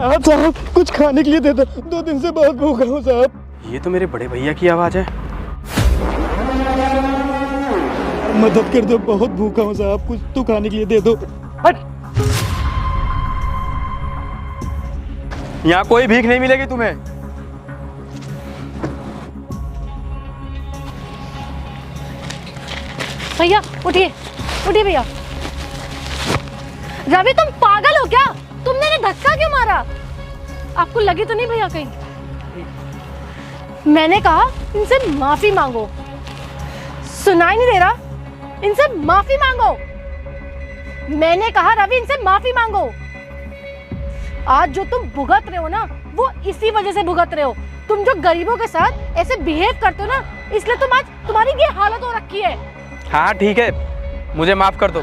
साहब कुछ खाने के लिए दे दो, 2 दिन से बहुत भूखा हूँ साहब। ये तो मेरे बड़े भैया की आवाज़ है। मदद कर दो, बहुत भूखा हूँ साहब, कुछ तो खाने के लिए दे दो। यहाँ कोई भीख नहीं मिलेगी तुम्हें। भैया उठिए, उठिए भैया। रवि तुम पागल हो क्या? तुमने इन्हें धक्का क्यों मारा? आपको लगी तो नहीं भैया कहीं? मैंने कहा इनसे माफी मांगो। सुनाई नहीं दे रहा? इनसे माफी मांगो। मैंने कहा रवि इनसे माफी मांगो। आज जो तुम भुगत रहे हो ना, वो इसी वजह से भुगत रहे हो। तुम जो गरीबों के साथ ऐसे बिहेव करते हो ना, इसलिए तुम आज तुम्हारी ये हालत हो रखी है। हाँ ठीक है, मुझे माफ कर दो।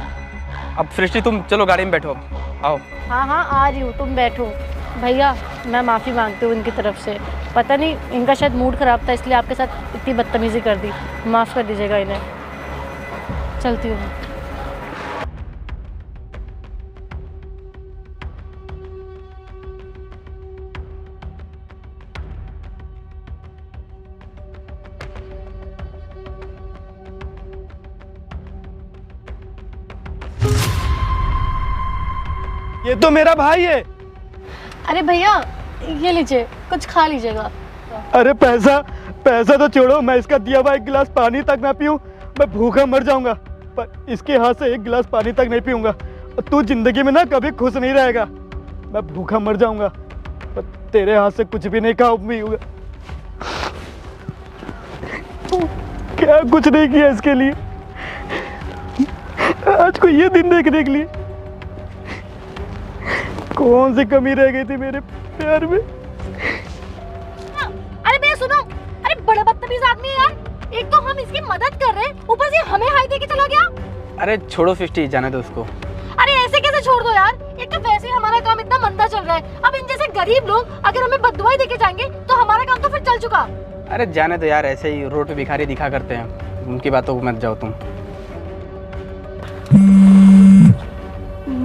अब सृष्टि तुम चलो गाड़ी में बैठो, आओ। हाँ हाँ आ रही हूँ, तुम बैठो। भैया मैं माफ़ी मांगती हूँ इनकी तरफ से। पता नहीं इनका शायद मूड ख़राब था, इसलिए आपके साथ इतनी बदतमीज़ी कर दी। माफ़ कर दीजिएगा इन्हें। चलती हूँ। ये तो मेरा भाई है। अरे भैया ये लीजिए, कुछ खा लीजिएगा। अरे पैसा तो छोड़ो, मैं इसका दिया हुआ 1 गिलास पानी तक ना पीऊं, मैं भूखा मर जाऊंगा। पर इसके हाथ से 1 गिलास पानी तक नहीं पीऊंगा। तू जिंदगी में ना कभी खुश नहीं रहेगा। मैं भूखा मर जाऊंगा, पर तेरे हाथ से कुछ भी नहीं खा पीऊंगा। क्या कुछ नहीं किया इसके लिए, आज को ये दिन देखने के लिए। कौन सी कमी रह गई थी मेरे प्यार में। अरे भैया सुनो, अरे बड़ा बदतमीज आदमी है यार। एक तो हम इसकी मदद कर रहे हैं, ऊपर से हमें हाई दे के चला गया। अरे छोड़ो सृष्टि, जाने दो उसको। अरे ऐसे कैसे छोड़ दो यार? एक तो वैसे ही हमारा काम इतना मंदा चल रहा है, अब इन जैसे गरीब लोग अगर हमें बददुआई देके जाएंगे तो हमारा काम तो फिर चल चुका। अरे जाने दो यार, ऐसे ही रोड पे भिखारी दिखा करते हैं, उनकी बातों को मत जाओ तुम।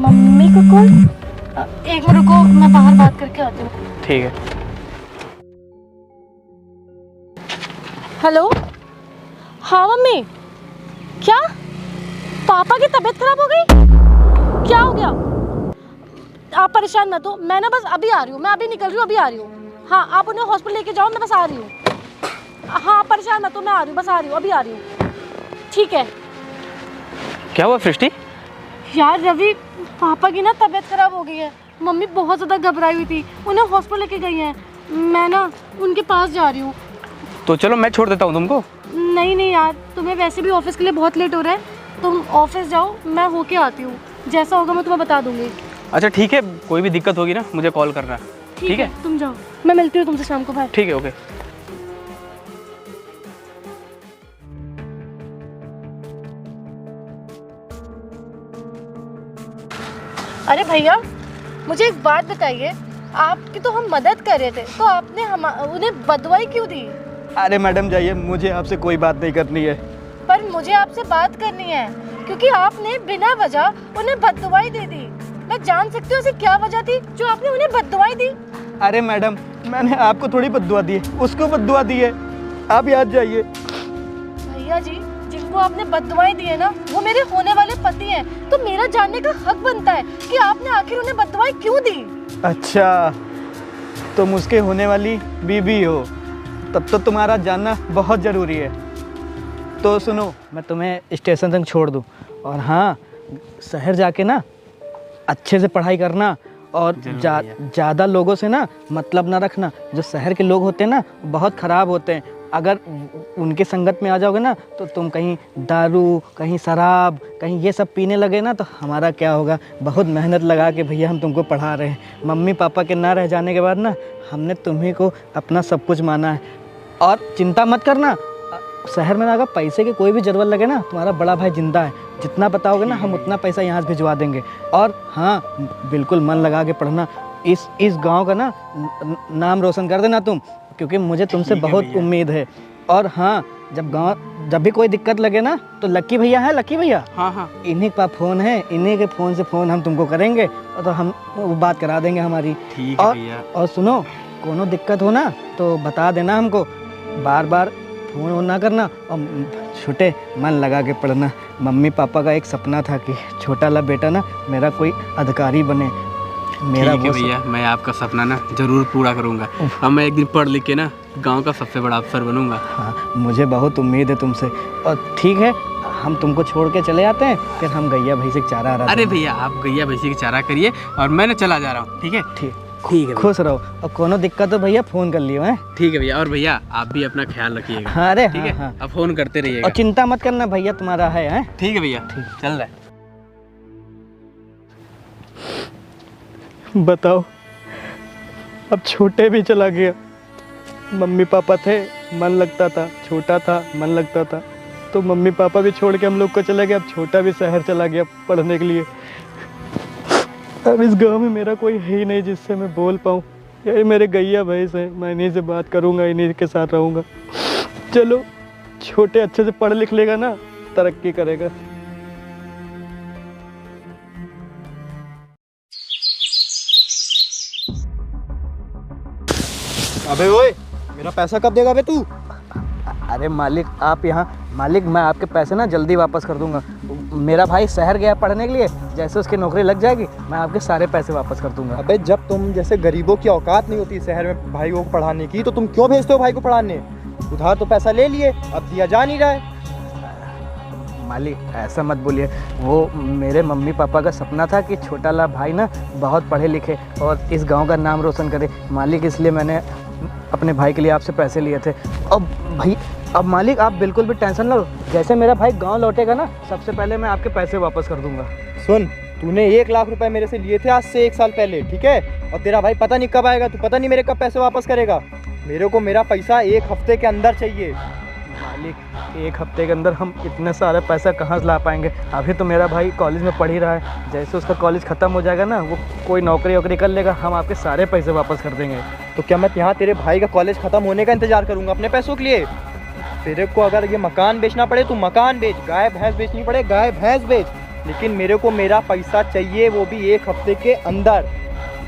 मम्मी को कॉल? एक मिनट रुको, मैं बाहर बात करके आती हूँ। ठीक है। हेलो, हाँ मम्मी। क्या पापा की तबीयत खराब हो गई? क्या हो गया? आप परेशान मत हो, मैं ना बस अभी आ रही हूँ। मैं अभी निकल रही हूँ, अभी आ रही हूँ। हाँ आप उन्हें हॉस्पिटल लेके जाओ, मैं बस आ रही हूँ। हाँ परेशान मत हो, मैं आ रही हूँ, बस आ रही हूँ, अभी आ रही हूँ। ठीक है। क्या हुआ सृष्टि? यार रवि, पापा की ना तबीयत खराब हो गई है। मम्मी बहुत ज़्यादा घबराई हुई थी, उन्हें हॉस्पिटल लेके गई हैं। मैं ना उनके पास जा रही हूँ। तो चलो मैं छोड़ देता हूँ तुमको। नहीं नहीं यार, तुम्हें वैसे भी ऑफिस के लिए बहुत लेट हो रहा है, तुम ऑफिस जाओ, मैं होके आती हूँ। जैसा होगा मैं तुम्हें बता दूंगी। अच्छा ठीक है, कोई भी दिक्कत होगी ना मुझे कॉल करना। ठीक है तुम जाओ, मैं मिलती हूँ तुमसे शाम को। बाय। ठीक है, ओके। अरे भैया मुझे एक बात बताइए, आपकी तो हम मदद कर रहे थे, तो आपने उन्हें बददुआई क्यों दी? अरे मैडम जाइए, मुझे आपसे कोई बात नहीं करनी है। पर मुझे आपसे बात करनी है, क्योंकि आपने बिना वजह उन्हें बददुआई दे दी। मैं जान सकती हूँ ऐसी क्या वजह थी जो आपने उन्हें बददुआई दी? अरे मैडम, मैंने आपको थोड़ी बद्दुआ दी है, उसको बद्दुआ दी है। आप याद जाइए। भैया जी, जिनको आपने बददुआएं दी है ना, वो मेरे होने वाले पति हैं, तो मेरा जानने का हक बनता है कि आपने आखिर उन्हें बददुआएं क्यों दी। अच्छा, तुम उसके होने वाली बीबी हो, तब तो तुम्हारा जानना बहुत ज़रूरी है। तो सुनो, मैं तुम्हें स्टेशन तक छोड़ दूँ, और हाँ शहर जाके ना अच्छे से पढ़ाई करना, और ज़्यादा लोगों से ना मतलब ना रखना। जो शहर के लोग होते हैं ना बहुत ख़राब होते हैं, अगर उनके संगत में आ जाओगे ना तो तुम कहीं दारू, कहीं शराब, कहीं ये सब पीने लगे ना तो हमारा क्या होगा। बहुत मेहनत लगा के भैया हम तुमको पढ़ा रहे हैं। मम्मी पापा के ना रह जाने के बाद ना हमने तुम्ही को अपना सब कुछ माना है। और चिंता मत करना, शहर में ना अगर पैसे की कोई भी ज़रूरत लगे ना, तुम्हारा बड़ा भाई जिंदा है। जितना बताओगे ना हम उतना पैसा यहाँ से भिजवा देंगे। और हाँ बिल्कुल मन लगा के पढ़ना, इस गांव का ना नाम रोशन कर देना तुम, क्योंकि मुझे तुमसे बहुत उम्मीद है। और हाँ जब भी कोई दिक्कत लगे ना तो लक्की भैया है, लक्की भैया हाँ हाँ इन्हीं के पास फ़ोन है, इन्हीं के फ़ोन से फ़ोन हम तुमको करेंगे और तो हम वो बात करा देंगे हमारी। ठीक है भैया। और सुनो, कोनो दिक्कत हो ना तो बता देना हमको, बार बार फ़ोन ना करना और छोटे मन लगा के पढ़ना। मम्मी पापा का एक सपना था कि छोटा ला बेटा ना मेरा कोई अधिकारी बने। मेरा ठीक है भैया, मैं आपका सपना ना ज़रूर पूरा करूँगा और मैं एक दिन पढ़ लिख के ना गांव का सबसे बड़ा अफसर बनूंगा। हाँ, मुझे बहुत उम्मीद है तुमसे। और ठीक है, हम तुमको छोड़ के चले आते हैं, फिर हम गैया भैंसी का चारा रहा। अरे भैया, आप गैया भैंसी की चारा करिए और मैं ना चला जा रहा हूँ। ठीक है ठीक है, खुश रहो और कोनो दिक्कत हो भैया फ़ोन कर लियो हैं। ठीक है भैया। और भैया आप भी अपना ख्याल रखिएगा। हाँ, अरे ठीक है, हाँ। अब फ़ोन करते रहिएगा और चिंता मत करना भैया, तुम्हारा है हैं? ठीक है भैया, चल रहा है। बताओ, अब छोटे भी चला गया। मम्मी पापा थे, मन लगता था, छोटा था, मन लगता था, तो मम्मी पापा भी छोड़ के हम लोग को चले गए। अब छोटा भी शहर चला गया पढ़ने के लिए। अब इस गांव में मेरा कोई है ही नहीं जिससे मैं बोल पाऊँ। यही मेरे गैया भैंस हैं, मैं इन्हीं से बात करूँगा, इन्हीं के साथ रहूँगा। चलो, छोटे अच्छे से पढ़ लिख लेगा ना, तरक्की करेगा। अबे ओए, मेरा पैसा कब देगा बे तू? अरे मालिक, आप यहाँ मालिक, मैं आपके पैसे ना जल्दी वापस कर दूंगा। मेरा भाई शहर गया पढ़ने के लिए, जैसे उसकी नौकरी लग जाएगी मैं आपके सारे पैसे वापस कर दूंगा। अबे जब तुम जैसे गरीबों की औकात नहीं होती शहर में भाइयों को पढ़ाने की, तो तुम क्यों भेजते हो भाई को पढ़ाने? उधार तो पैसा ले लिए, अब दिया जा नहीं रहा है। मालिक ऐसा मत बोलिए, वो मेरे मम्मी पापा का सपना था कि छोटा ला भाई ना बहुत पढ़े लिखे और इस गांव का नाम रोशन करे। मालिक इसलिए मैंने अपने भाई के लिए आपसे पैसे लिए थे। अब मालिक आप बिल्कुल भी टेंशन ना लो, जैसे मेरा भाई गांव लौटेगा ना सबसे पहले मैं आपके पैसे वापस कर दूंगा। सुन, तूने 1 लाख रुपए मेरे से लिए थे आज से 1 साल पहले, ठीक है? और तेरा भाई पता नहीं कब आएगा, तू पता नहीं मेरे कब पैसे वापस करेगा। मेरे को मेरा पैसा 1 हफ्ते के अंदर चाहिए। मालिक 1 हफ्ते के अंदर हम इतना सारा पैसा कहाँ से ला पाएंगे? अभी तो मेरा भाई कॉलेज में पढ़ ही रहा है, जैसे उसका कॉलेज ख़त्म हो जाएगा ना, वो कोई नौकरी वोकरी कर लेगा, हम आपके सारे पैसे वापस कर देंगे। तो क्या मैं यहाँ तेरे भाई का कॉलेज ख़त्म होने का इंतजार करूँगा अपने पैसों के लिए? तेरे को अगर ये मकान बेचना पड़े तो मकान बेच, गाय भैंस बेचनी पड़े गाय भैंस बेच, लेकिन मेरे को मेरा पैसा चाहिए, वो भी 1 हफ्ते के अंदर।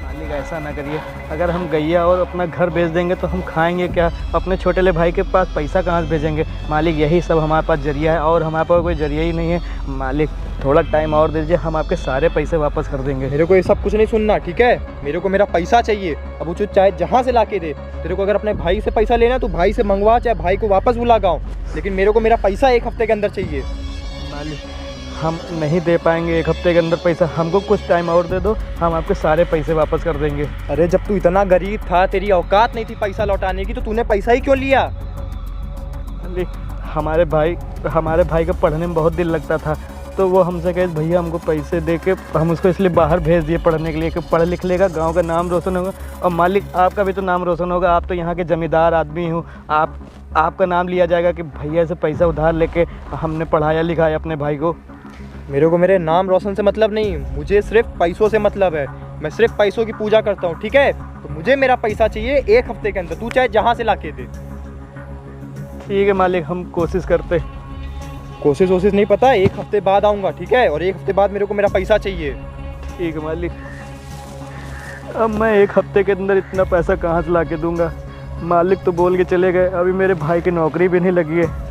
मालिक ऐसा ना करिए, अगर हम गैया और अपना घर बेच देंगे तो हम खाएंगे क्या? अपने छोटे ले भाई के पास पैसा कहाँ से भेजेंगे? मालिक यही सब हमारे पास जरिया है और हमारे पास कोई जरिया ही नहीं है। मालिक थोड़ा टाइम और दीजिए, हम आपके सारे पैसे वापस कर देंगे। मेरे को ये सब कुछ नहीं सुनना, ठीक है? मेरे को मेरा पैसा चाहिए। अब वो चाहे जहाँ से ला के दे। तेरे को अगर अपने भाई से पैसा लेना तो भाई से मंगवा, चाहे भाई को वापस बुला गाँव, लेकिन मेरे को मेरा पैसा 1 हफ्ते के अंदर चाहिए। मालिक हम नहीं दे पाएंगे 1 हफ्ते के अंदर पैसा, हमको कुछ टाइम और दे दो, हम आपके सारे पैसे वापस कर देंगे। अरे जब तू इतना गरीब था, तेरी औकात नहीं थी पैसा लौटाने की, तो तूने पैसा ही क्यों लिया? मालिक हमारे भाई का पढ़ने में बहुत दिल लगता था, तो वो हमसे कहे भैया हमको पैसे दे के, हम उसको इसलिए बाहर भेज दिए पढ़ने के लिए कि पढ़ लिख लेगा, गांव का नाम रोशन होगा। और मालिक आपका भी तो नाम रोशन होगा, आप तो यहाँ के ज़मींदार आदमी हो, आपका नाम लिया जाएगा कि भैया से पैसा उधार लेके हमने पढ़ाया लिखाया अपने भाई को। मेरे को मेरे नाम रोशन से मतलब नहीं, मुझे सिर्फ पैसों से मतलब है। मैं सिर्फ पैसों की पूजा करता हूँ, ठीक है? तो मुझे मेरा पैसा चाहिए 1 हफ्ते के अंदर, तू चाहे जहाँ से ला के दे। ठीक है मालिक, हम कोशिश करते। कोशिश नहीं पता, 1 हफ्ते बाद आऊँगा, ठीक है? और 1 हफ्ते बाद मेरे को मेरा पैसा चाहिए। ठीक है मालिक, अब मैं 1 हफ्ते के अंदर इतना पैसा कहाँ से ला के दूँगा? मालिक तो बोल के चले गए, अभी मेरे भाई की नौकरी भी नहीं लगी है।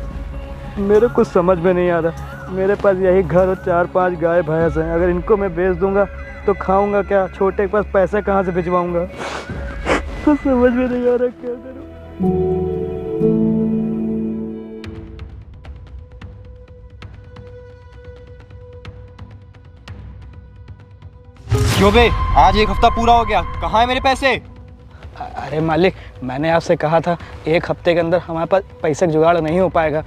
मेरे कुछ समझ में नहीं आ रहा, मेरे पास यही घर और 4-5 गाय भैंस हैं, अगर इनको मैं बेच दूंगा तो खाऊंगा क्या? छोटे के पास पैसे कहाँ से भिजवाऊंगा? तो समझ में नहीं आ रहा क्या करूं। क्यों बे, आज 1 हफ्ता पूरा हो गया, कहाँ है मेरे पैसे? अरे मालिक, मैंने आपसे कहा था 1 हफ्ते के अंदर हमारे पास पैसे का जुगाड़ नहीं हो पाएगा,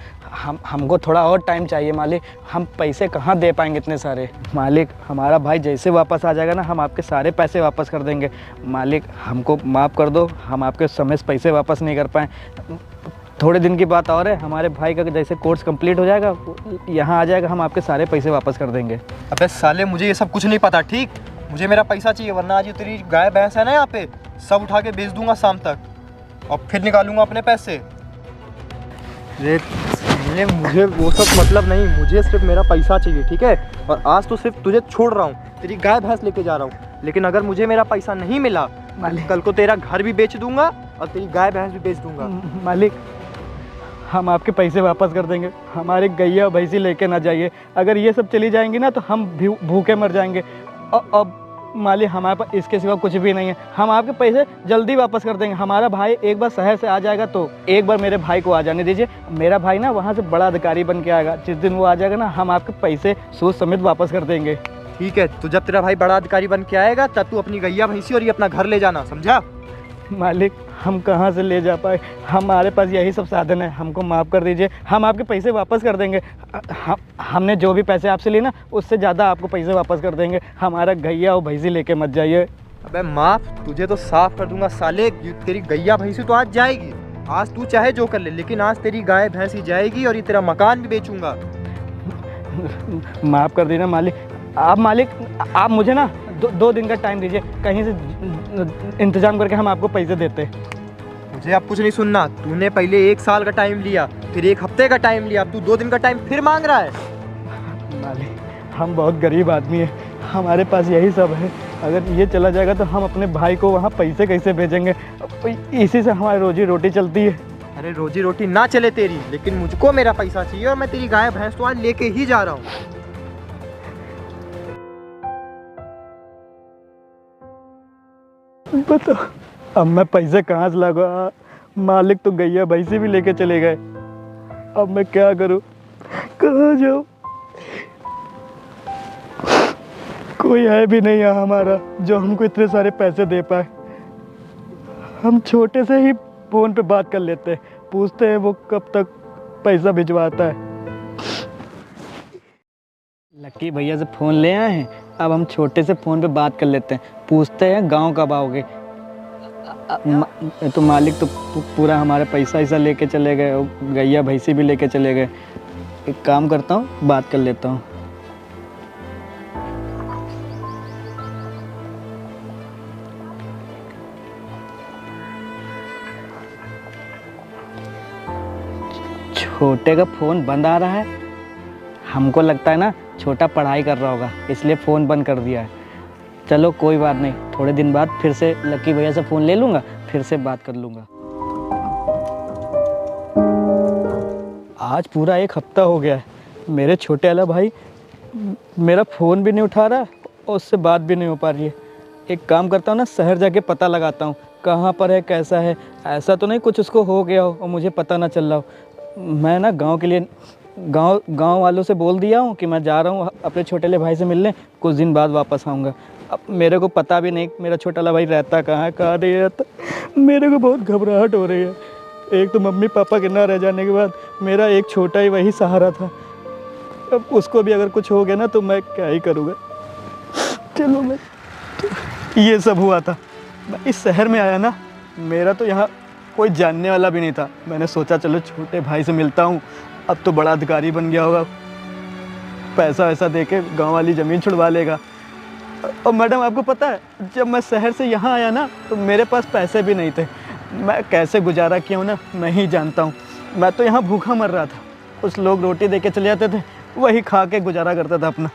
हमको थोड़ा और टाइम चाहिए मालिक। हम पैसे कहाँ दे पाएंगे इतने सारे? मालिक हमारा भाई जैसे वापस आ जाएगा ना, हम आपके सारे पैसे वापस कर देंगे। मालिक हमको माफ़ कर दो, हम आपके समय से पैसे वापस नहीं कर पाएँ। थोड़े दिन की बात और है, हमारे भाई का जैसे कोर्स कंप्लीट हो जाएगा, यहाँ आ जाएगा, हम आपके सारे पैसे वापस कर देंगे। अबे साले, मुझे ये सब कुछ नहीं पता, ठीक? मुझे मेरा पैसा चाहिए, वरना आज ये तेरी गाय भैंस है ना यहाँ पे, सब उठा के बेच दूंगा शाम तक और फिर निकालूंगा अपने पैसे। अरे साले मुझे वो सब मतलब नहीं, मुझे सिर्फ मेरा पैसा चाहिए, ठीक है? और आज तो सिर्फ तुझे छोड़ रहा हूँ, तेरी गाय भैंस लेके जा रहा हूँ, लेकिन अगर मुझे मेरा पैसा नहीं मिला मालिक। कल को तेरा घर भी बेच दूंगा और तेरी गाय भैंस भी बेच दूंगा। मालिक, हम आपके पैसे वापस कर देंगे, हमारे गैया भैंसी लेके ना जाइए। अगर ये सब चली जाएंगी ना तो हम भूखे मर जाएंगे। अब मालिक हमारे पास इसके सिवा कुछ भी नहीं है, हम आपके पैसे जल्दी वापस कर देंगे। हमारा भाई एक बार शहर से आ जाएगा तो एक बार मेरे भाई को आ जाने दीजिए। मेरा भाई ना वहाँ से बड़ा अधिकारी बन के आएगा, जिस दिन वो आ जाएगा ना हम आपके पैसे सूद समेत वापस कर देंगे। ठीक है, तो जब तेरा भाई बड़ा अधिकारी बन के आएगा तब तू अपनी गैया भैंसी और ये अपना घर ले जाना, समझा? मालिक हम कहाँ से ले जा पाए, हमारे पास यही सब साधन है, हमको माफ़ कर दीजिए, हम आपके पैसे वापस कर देंगे। हमने जो भी पैसे आपसे लिए ना उससे ज़्यादा आपको पैसे वापस कर देंगे। हमारा गैया और भैंसी लेके मत जाइए। अबे माफ, तुझे तो साफ कर दूंगा साले। तेरी गैया भैंसी तो आज जाएगी, आज तू चाहे जो कर ले, लेकिन आज तेरी गाय भैंसी जाएगी और ये तेरा मकान भी बेचूंगा। माफ़ कर देना मालिक। मालिक आप मुझे ना दो दिन का टाइम दीजिए, कहीं से इंतज़ाम करके हम आपको पैसे देते। मुझे अब कुछ नहीं सुनना, तूने पहले 1 साल का टाइम लिया, फिर 1 हफ्ते का टाइम लिया, अब तू 2 दिन का टाइम फिर मांग रहा है। मालिक हम बहुत गरीब आदमी हैं, हमारे पास यही सब है। अगर ये चला जाएगा तो हम अपने भाई को वहाँ पैसे कैसे भेजेंगे? इसी से हमारी रोजी रोटी चलती है। अरे रोजी रोटी ना चले तेरी, लेकिन मुझको मेरा पैसा चाहिए और मैं तेरी गाय भैंस तो आज लेके ही जा रहा हूँ। बताओ अब मैं पैसे कहाँ से लगा? मालिक तो गैया भैंसी भी लेके चले गए, अब मैं क्या करूँ, कहाँ जाऊँ? कोई है भी नहीं यहाँ हमारा जो हमको इतने सारे पैसे दे पाए। हम छोटे से ही फ़ोन पे बात कर लेते हैं, पूछते हैं वो कब तक पैसा भिजवाता है। लक्की भैया से फ़ोन ले आए हैं, अब हम छोटे से फ़ोन पे बात कर लेते हैं, पूछते हैं गांव कब आओगे। तो मालिक तो पूरा हमारा पैसा ऐसा लेके चले गए, गैया भैंसी भी लेके चले गए। एक काम करता हूँ, बात कर लेता हूँ। छोटे का फ़ोन बंद आ रहा है, हमको लगता है ना छोटा पढ़ाई कर रहा होगा इसलिए फ़ोन बंद कर दिया है। चलो कोई बात नहीं, थोड़े दिन बाद फिर से लक्की भैया से फ़ोन ले लूँगा, फिर से बात कर लूँगा। आज पूरा 1 हफ्ता हो गया है, मेरे छोटे वाला भाई मेरा फ़ोन भी नहीं उठा रहा और उससे बात भी नहीं हो पा रही है। एक काम करता हूँ ना, शहर जाके पता लगाता हूँ कहाँ पर है, कैसा है। ऐसा तो नहीं कुछ उसको हो गया हो और मुझे पता ना चल रहा हो। मैं ना गाँव के लिए गांव वालों से बोल दिया हूँ कि मैं जा रहा हूँ अपने छोटे वाले भाई से मिलने, कुछ दिन बाद वापस आऊँगा। अब मेरे को पता भी नहीं मेरा छोटा वाला भाई रहता कहाँ है, कहाँ नहीं रहता। मेरे को बहुत घबराहट हो रही है। एक तो मम्मी पापा के ना रह जाने के बाद मेरा एक छोटा ही वही सहारा था, अब उसको भी अगर कुछ हो गया ना तो मैं क्या ही करूँगा। चलो मैं ये सब हुआ था, मैं इस शहर में आया ना, मेरा तो यहाँ कोई जानने वाला भी नहीं था। मैंने सोचा चलो छोटे भाई से मिलता हूँ, अब तो बड़ा अधिकारी बन गया होगा, पैसा वैसा दे के गाँव वाली ज़मीन छुड़वा लेगा। और मैडम आपको पता है जब मैं शहर से यहाँ आया ना तो मेरे पास पैसे भी नहीं थे, मैं कैसे गुजारा किया हूँ ना मैं ही जानता हूँ। मैं तो यहाँ भूखा मर रहा था, कुछ लोग रोटी दे के चले जाते थे, वही खा के गुजारा करता था अपना।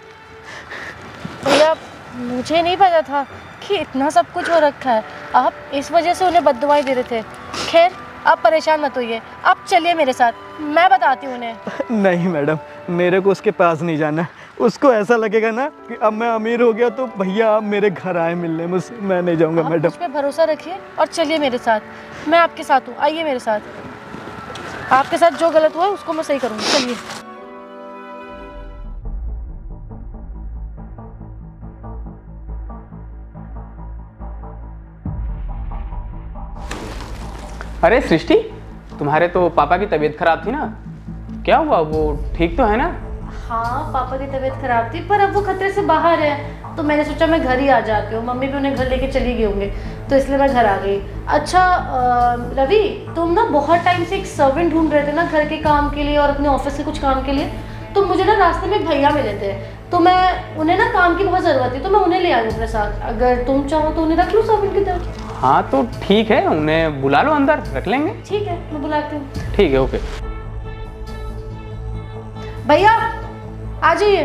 भैया मुझे नहीं पता था कि इतना सब कुछ हो रखा है, आप इस वजह से उन्हें बद्दुआएं दे रहे थे। खैर आप परेशान मत होइए, आप चलिए मेरे साथ, मैं बताती हूँ उन्हें। नहीं मैडम, मेरे को उसके पास नहीं जाना, उसको ऐसा लगेगा ना कि अब मैं अमीर हो गया तो भैया आप मेरे घर आए मिलने मुझसे, मैं नहीं जाऊँगा मैडम। मुझ पे भरोसा रखिए और चलिए मेरे साथ, मैं आपके साथ हूँ, आइए मेरे साथ। आपके साथ जो गलत हुआ है उसको मैं सही करूँगी, चलिए। अरे सृष्टि, तुम्हारे तो पापा की तबीयत खराब थी ना, क्या हुआ, वो ठीक तो है ना? हाँ पापा की तबीयत खराब थी पर अब वो खतरे से बाहर है, तो मैंने सोचा मैं घर ही आ जाती हूँ। मम्मी भी उन्हें घर लेके चली गई होंगे तो इसलिए मैं घर आ गई। अच्छा रवि, तुम ना बहुत टाइम से एक सर्वेंट ढूंढ रहे थे ना घर के काम के लिए और अपने ऑफिस के कुछ काम के लिए, तो मुझे ना रास्ते में एक भैया मिले थे, तो मैं उन्हें ना काम की बहुत ज़रूरत थी तो मैं उन्हें ले आई अपने साथ। अगर तुम चाहो तो उन्हें रख लूँ सर्वेंट की तरह। हाँ तो ठीक है, उन्हें बुला लो अंदर, रख लेंगे। ठीक है मैं बुलाती हूँ। ठीक है, ओके। भैया आ जाइए।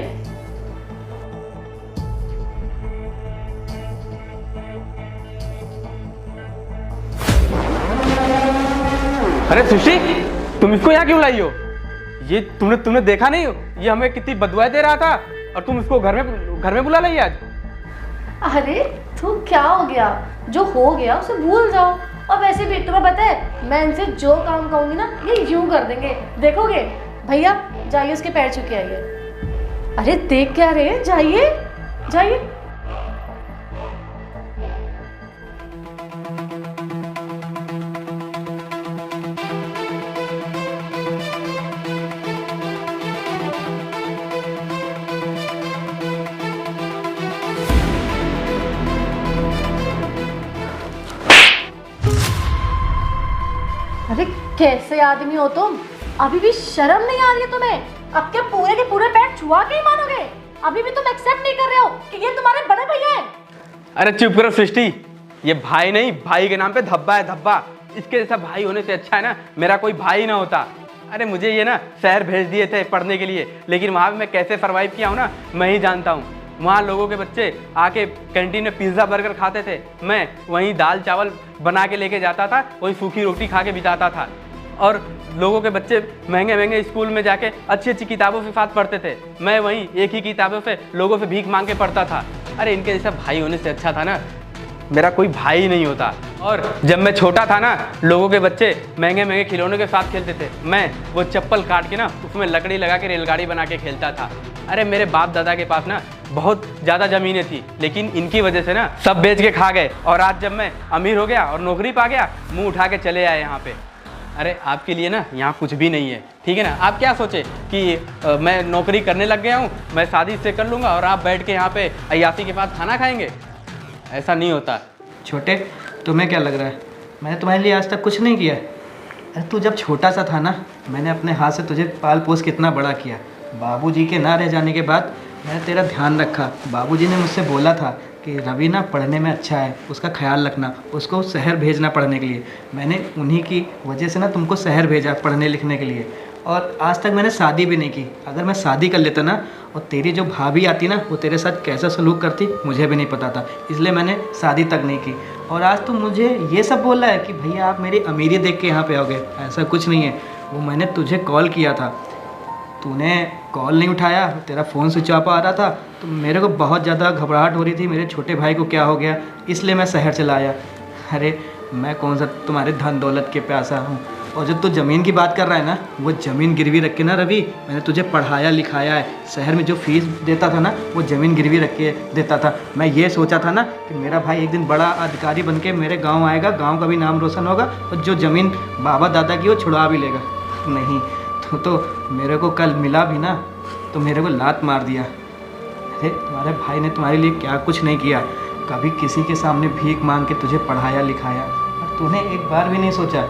अरे सृष्टि, तुम इसको यहाँ क्यों लाई हो? ये तुमने देखा नहीं, ये हमें कितनी बदुआएं दे रहा था और तुम इसको घर में बुला लाई आज। अरे तो क्या हो गया, जो हो गया उसे भूल जाओ। और वैसे भी तुम्हें पता है मैं इनसे जो काम कहूंगी ना ये यूं कर देंगे, देखोगे। भैया जाइए उसके पैर छू के आइए। अरे देख क्या रहे, जाइए जाइए। अरे कैसे आदमी हो तुम, अभी भी शर्म नहीं आ रही है तुम्हें? अब क्या पूरे के पूरे पैर छुआ के ही मानोगे? अभी भी तुम एक्सेप्ट नहीं कर रहे हो कि ये तुम्हारे बड़े भैया हैं? अरे चुप करो सृष्टि, ये भाई नहीं, भाई के नाम पे धब्बा है धब्बा। इसके जैसा भाई होने से अच्छा है ना मेरा कोई भाई ना होता। अरे मुझे ये ना शहर भेज दिए थे पढ़ने के लिए, लेकिन वहाँ पे मैं कैसे सर्वाइव किया हूँ ना मैं ही जानता हूँ। वहाँ लोगों के बच्चे आके कैंटीन में पिज़्ज़ा बर्गर खाते थे, मैं वहीं दाल चावल बना के लेके जाता था, वहीं सूखी रोटी खा के बिताता था। और लोगों के बच्चे महंगे महंगे स्कूल में जाके अच्छी अच्छी किताबों के साथ पढ़ते थे, मैं वहीं एक ही किताबों से लोगों से भीख मांग के पढ़ता था। अरे इनके जैसा भाई होने से अच्छा था ना मेरा कोई भाई नहीं होता। और जब मैं छोटा था ना लोगों के बच्चे महंगे महंगे खिलौनों के साथ खेलते थे, मैं वो चप्पल काट के ना उसमें लकड़ी लगा के रेलगाड़ी बना के खेलता था। अरे मेरे बाप दादा के पास ना बहुत ज़्यादा ज़मीनें थी, लेकिन इनकी वजह से ना सब बेच के खा गए। और आज जब मैं अमीर हो गया और नौकरी पा गया, मुंह उठा के चले आए यहाँ पे। अरे आपके लिए ना यहाँ कुछ भी नहीं है, ठीक है ना? आप क्या सोचे कि मैं नौकरी करने लग गया हूँ, मैं शादी से कर लूँगा और आप बैठ के यहाँ पे अय्यासी के पास खाना खाएंगे? ऐसा नहीं होता। छोटे, तुम्हें क्या लग रहा है मैंने तुम्हारे लिए आज तक कुछ नहीं किया? अरे तू जब छोटा सा था ना मैंने अपने हाथ से तुझे पाल पोस कितना बड़ा किया। बाबूजी के ना रह जाने के बाद मैंने तेरा ध्यान रखा। बाबूजी ने मुझसे बोला था कि रवि ना पढ़ने में अच्छा है, उसका ख्याल रखना, उसको शहर भेजना पढ़ने के लिए। मैंने उन्हीं की वजह से ना तुमको शहर भेजा पढ़ने लिखने के लिए। और आज तक मैंने शादी भी नहीं की। अगर मैं शादी कर लेता ना और तेरी जो भाभी आती ना वो तेरे साथ कैसा सलूक करती मुझे भी नहीं पता था, इसलिए मैंने शादी तक नहीं की। और आज तुम मुझे ये सब बोल रहा है कि भैया आप मेरी अमीरी देख के यहाँ पे आओगे, ऐसा कुछ नहीं है। वो मैंने तुझे कॉल किया था, तूने कॉल नहीं उठाया, तेरा फ़ोन स्विच ऑफ आ रहा था, तो मेरे को बहुत ज़्यादा घबराहट हो रही थी मेरे छोटे भाई को क्या हो गया, इसलिए मैं शहर चला आया। अरे मैं कौन सा तुम्हारे धन दौलत के प्यासा हूँ। और जब तू ज़मीन की बात कर रहा है ना, वो ज़मीन गिरवी रख के ना रवि मैंने तुझे पढ़ाया लिखाया है। शहर में जो फीस देता था ना वो ज़मीन गिरवी रख के देता था। मैं ये सोचा था ना कि मेरा भाई एक दिन बड़ा अधिकारी बन के मेरे गाँव आएगा, गाँव का भी नाम रोशन होगा और जो ज़मीन बाबा दादा की वो छुड़वा भी लेगा। नहीं तो मेरे को कल मिला भी ना तो मेरे को लात मार दिया। अरे तुम्हारे भाई ने तुम्हारे लिए क्या कुछ नहीं किया, कभी किसी के सामने भीख मांग के तुझे पढ़ाया लिखाया और तूने एक बार भी नहीं सोचा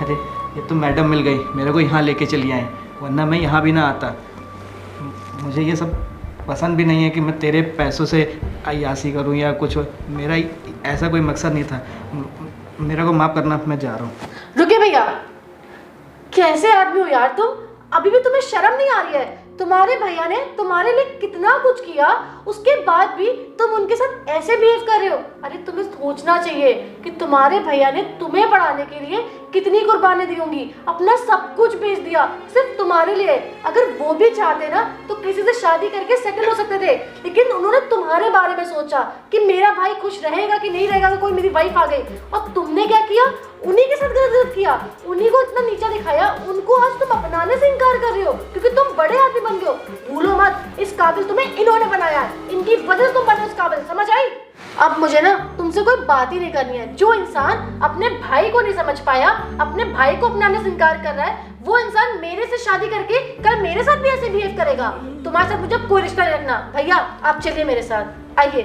अरे ये तो मैडम मिल गई मेरे को यहाँ लेके चली आए, वरना मैं यहाँ भी ना आता। मुझे ये सब पसंद भी नहीं है कि मैं तेरे पैसों से अय्यासी करूँ या कुछ। मेरा ऐसा कोई मकसद नहीं था। मेरा को माफ़ करना, मैं जा रहा हूँ। रुकिए भैया, कैसे आदमी हो यार तुम? अभी भी तुम्हें शर्म नहीं आ रही है? तुम्हारे भैया ने तुम्हारे लिए कितना कुछ किया, उसके बाद भी तुम उनके साथ ऐसे बिहेव कर रहे हो। अरे तुम्हें सोचना चाहिए कि तुम्हारे भैया ने तुम्हें पढ़ाने के लिए कितनी कुर्बानी दी होंगी, अपना सब कुछ बेच दिया सिर्फ तुम्हारे लिए। अगर वो भी चाहते ना तो किसी से शादी करके सेटल हो सकते थे, लेकिन उन्होंने तुम्हारे बारे में सोचा कि मेरा भाई खुश रहेगा कि नहीं रहेगा, कोई मेरी वाइफ आ गई। और तुमने क्या किया? उन्हीं के साथ गलत किया, उन्हीं को इतना नीचा दिखाया, उनको आज तुम अपनाने से इनकार कर रहे हो क्योंकि तुम बड़े आदमी बन गए हो। भूलो मत, इस काबिल तुम्हें इन्होंने बनाया है, इनकी वजह से तुम बने इस काबिल, समझ आई? अब मुझे ना तुमसे कोई बात ही नहीं करनी है। जो इंसान अपने भाई को नहीं समझ पाया, अपने भाई को अपनाने से इनकार कर रहा है, वो इंसान मेरे से शादी करके कल मेरे साथ भी ऐसे बिहेव करेगा। तुम्हारे साथ मुझे कोई रिश्ता नहीं रखना। भैया आप चलिए मेरे साथ, आइए।